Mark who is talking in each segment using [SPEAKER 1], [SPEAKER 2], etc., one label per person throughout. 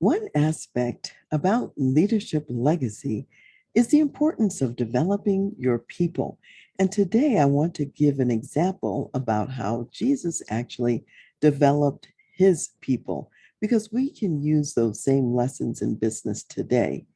[SPEAKER 1] One aspect about leadership legacy is the importance of developing your people. And today I want to give an example about how Jesus actually developed his people, because we can use those same lessons in business today.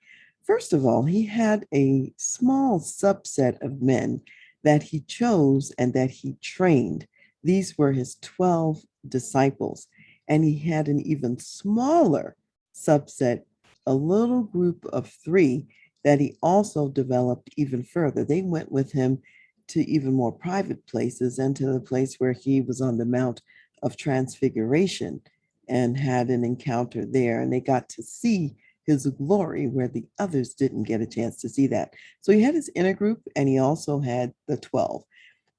[SPEAKER 1] First of all, he had a small subset of men that he chose and that he trained. These were his 12 disciples. And he had an even smaller subset, a little group of three that he also developed even further. They went with him to even more private places and to the place where he was on the Mount of Transfiguration and had an encounter there. And they got to see his glory where the others didn't get a chance to see that. So he had his inner group and he also had the 12.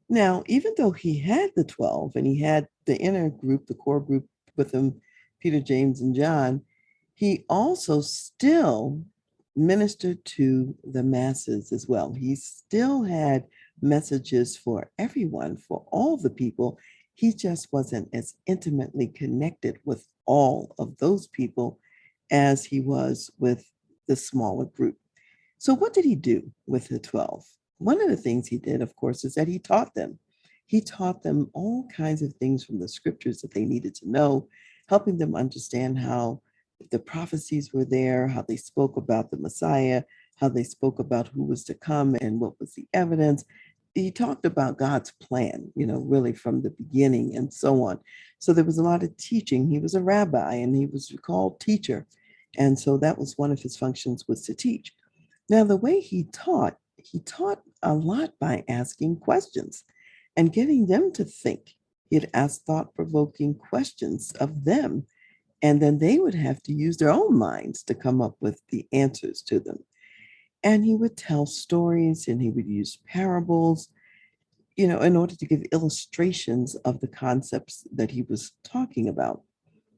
[SPEAKER 1] Now, even though he had the 12 and he had the inner group, the core group with him, Peter, James, and John, he also still ministered to the masses as well. He still had messages for everyone, for all the people. He just wasn't as intimately connected with all of those people as he was with the smaller group. So, what did he do with the 12? One of the things he did, of course, is that he taught them. He taught them all kinds of things from the scriptures that they needed to know, helping them understand how the prophecies were there, how they spoke about the Messiah, how they spoke about who was to come and what was the evidence. He talked about God's plan, really from the beginning and so on. So there was a lot of teaching. He was a rabbi and he was called teacher. And so that was one of his functions, was to teach. Now, the way he taught a lot by asking questions and getting them to think. He'd ask thought provoking questions of them, and then they would have to use their own minds to come up with the answers to them. And he would tell stories and he would use parables, in order to give illustrations of the concepts that he was talking about.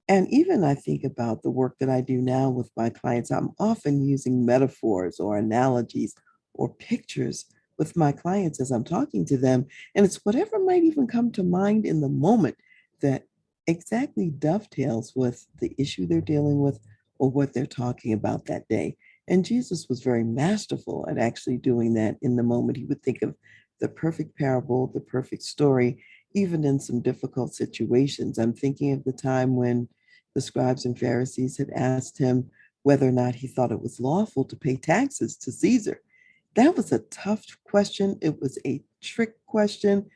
[SPEAKER 1] And even I think about the work that I do now with my clients, I'm often using metaphors or analogies or pictures with my clients as I'm talking to them. And it's whatever might even come to mind in the moment that exactly dovetails with the issue they're dealing with or what they're talking about that day. And Jesus was very masterful at actually doing that in the moment. He would think of the perfect parable, the perfect story, even in some difficult situations. I'm thinking of the time when the scribes and Pharisees had asked him whether or not he thought it was lawful to pay taxes to Caesar. That was a tough question. It was a trick question.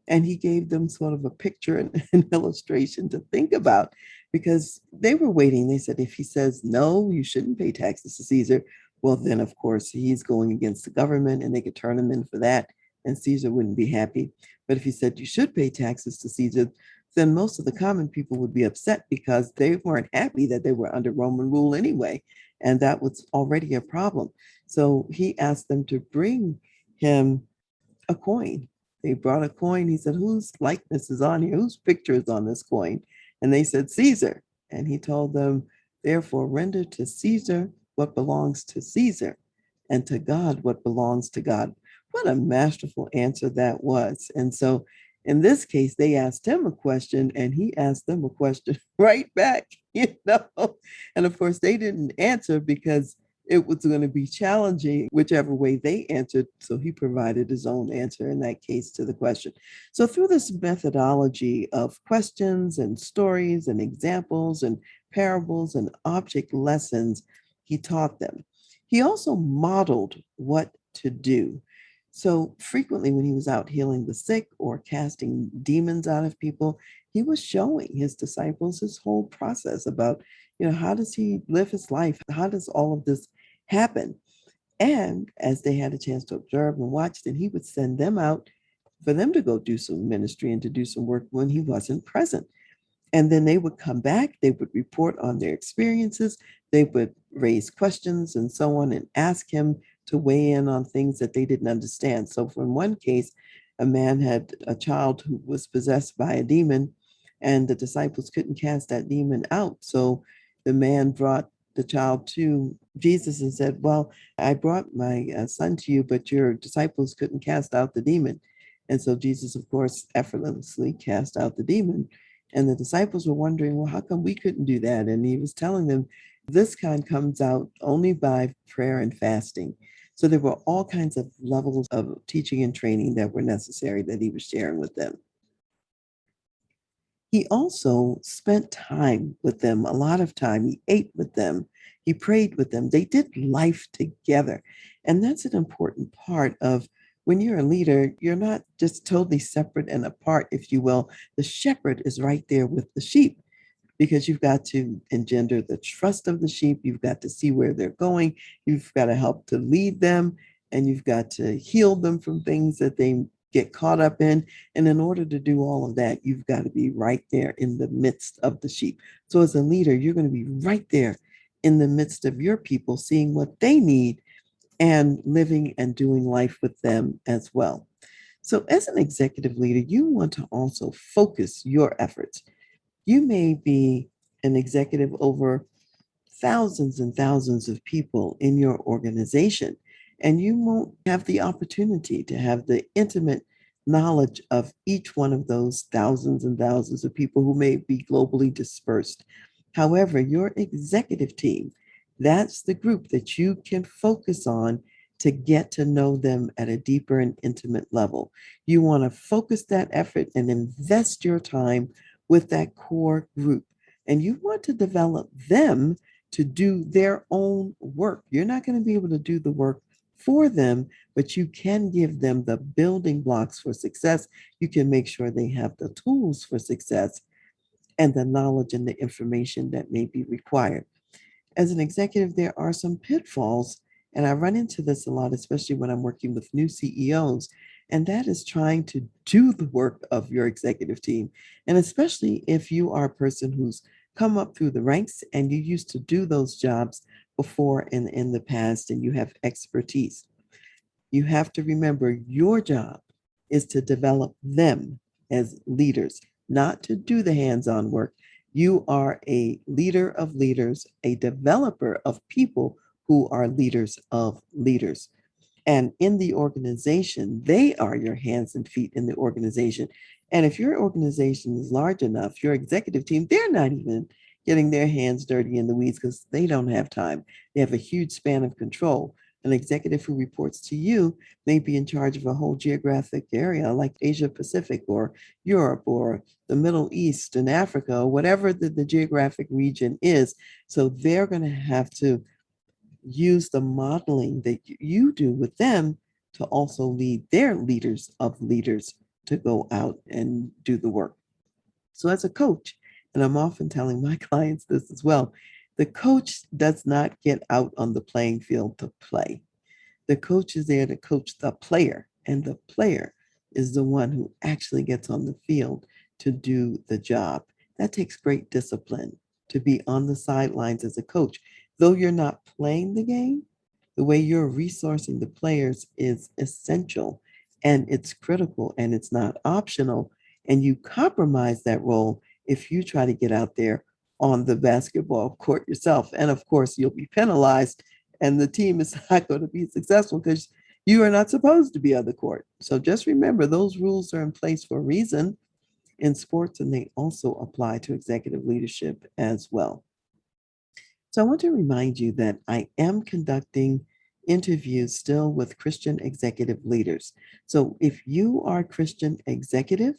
[SPEAKER 1] And he gave them sort of a picture and an illustration to think about, because they were waiting. They said, if he says, no, you shouldn't pay taxes to Caesar, well, then, of course, he's going against the government and they could turn him in for that. And Caesar wouldn't be happy. But if he said, you should pay taxes to Caesar, then most of the common people would be upset because they weren't happy that they were under Roman rule anyway. And that was already a problem. So he asked them to bring him a coin. They brought a coin. He said, whose likeness is on here? Whose picture is on this coin? And they said, Caesar. And he told them, therefore, render to Caesar what belongs to Caesar, and to God what belongs to God. What a masterful answer that was. And so in this case, they asked him a question and he asked them a question right back, And of course, they didn't answer because it was going to be challenging whichever way they answered. So he provided his own answer in that case to the question. So through this methodology of questions and stories and examples and parables and object lessons, he taught them. He also modeled what to do. So frequently, when he was out healing the sick or casting demons out of people, he was showing his disciples his whole process about, how does he live his life? How does all of this happen? And as they had a chance to observe and watch, then he would send them out for them to go do some ministry and to do some work when he wasn't present. And then they would come back, they would report on their experiences, they would raise questions and so on and ask him to weigh in on things that they didn't understand. So, for in one case, a man had a child who was possessed by a demon, and the disciples couldn't cast that demon out. So, the man brought the child to Jesus and said, well, I brought my son to you, but your disciples couldn't cast out the demon. And so Jesus, of course, effortlessly cast out the demon. And the disciples were wondering, well, how come we couldn't do that? And he was telling them, this kind comes out only by prayer and fasting. So there were all kinds of levels of teaching and training that were necessary that he was sharing with them. He also spent time with them, a lot of time. He ate with them, he prayed with them. They did life together. And that's an important part of when you're a leader, you're not just totally separate and apart, if you will. The shepherd is right there with the sheep because you've got to engender the trust of the sheep. You've got to see where they're going. You've got to help to lead them, and you've got to heal them from things that they get caught up in. And in order to do all of that, you've got to be right there in the midst of the sheep. So as a leader, you're going to be right there in the midst of your people, seeing what they need and living and doing life with them as well. So as an executive leader, you want to also focus your efforts. You may be an executive over thousands and thousands of people in your organization, and you won't have the opportunity to have the intimate knowledge of each one of those thousands and thousands of people who may be globally dispersed. However, your executive team, that's the group that you can focus on to get to know them at a deeper and intimate level. You want to focus that effort and invest your time with that core group. And you want to develop them to do their own work. You're not going to be able to do the work for them, but you can give them the building blocks for success. You can make sure they have the tools for success and the knowledge and the information that may be required. As an executive, there are some pitfalls, and I run into this a lot, especially when I'm working with new CEOs, and that is trying to do the work of your executive team. And especially if you are a person who's come up through the ranks and you used to do those jobs before in the past and you have expertise. You have to remember your job is to develop them as leaders, not to do the hands on work. You are a leader of leaders, a developer of people who are leaders of leaders. And in the organization, they are your hands and feet in the organization. And if your organization is large enough, your executive team, they're not even getting their hands dirty in the weeds because they don't have time. They have a huge span of control. An executive who reports to you may be in charge of a whole geographic area like Asia Pacific or Europe or the Middle East and Africa, or whatever the geographic region is. So they're going to have to use the modeling that you do with them to also lead their leaders of leaders to go out and do the work. So, as a coach, and I'm often telling my clients this as well, the coach does not get out on the playing field to play. The coach is there to coach the player, and the player is the one who actually gets on the field to do the job. That takes great discipline to be on the sidelines as a coach. Though you're not playing the game, the way you're resourcing the players is essential and it's critical and it's not optional. And you compromise that role if you try to get out there on the basketball court yourself. And of course, you'll be penalized and the team is not going to be successful because you are not supposed to be on the court. So just remember those rules are in place for a reason in sports and they also apply to executive leadership as well. So I want to remind you that I am conducting interviews still with Christian executive leaders. So if you are a Christian executive,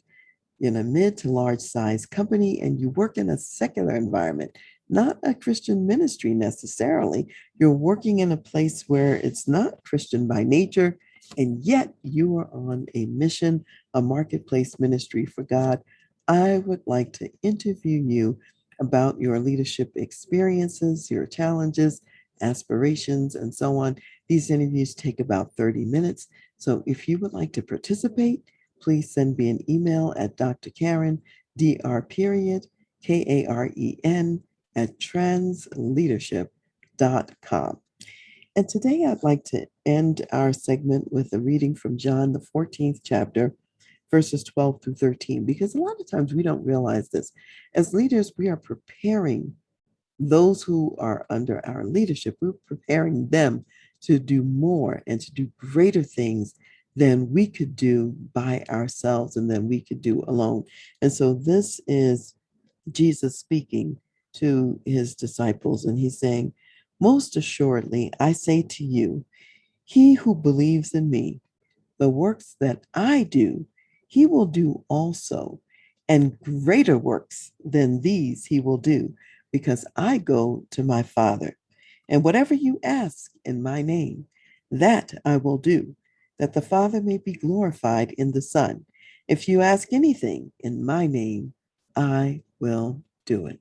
[SPEAKER 1] in a mid to large size company and you work in a secular environment, not a Christian ministry necessarily, you're working in a place where it's not Christian by nature, and yet you are on a mission, a marketplace ministry for God, I would like to interview you about your leadership experiences, your challenges, aspirations, and so on. These interviews take about 30 minutes. So if you would like to participate, please send me an email at Dr.Karen, Dr. period, Karen, at transleadership.com. And today I'd like to end our segment with a reading from John, the 14th chapter, verses 12 through 13, because a lot of times we don't realize this. As leaders, we are preparing those who are under our leadership, we're preparing them to do more and to do greater things than we could do by ourselves and than we could do alone. And so this is Jesus speaking to his disciples, and he's saying, most assuredly, I say to you, he who believes in me, the works that I do, he will do also, and greater works than these he will do, because I go to my Father. And whatever you ask in my name, that I will do, that the Father may be glorified in the Son. If you ask anything in my name, I will do it.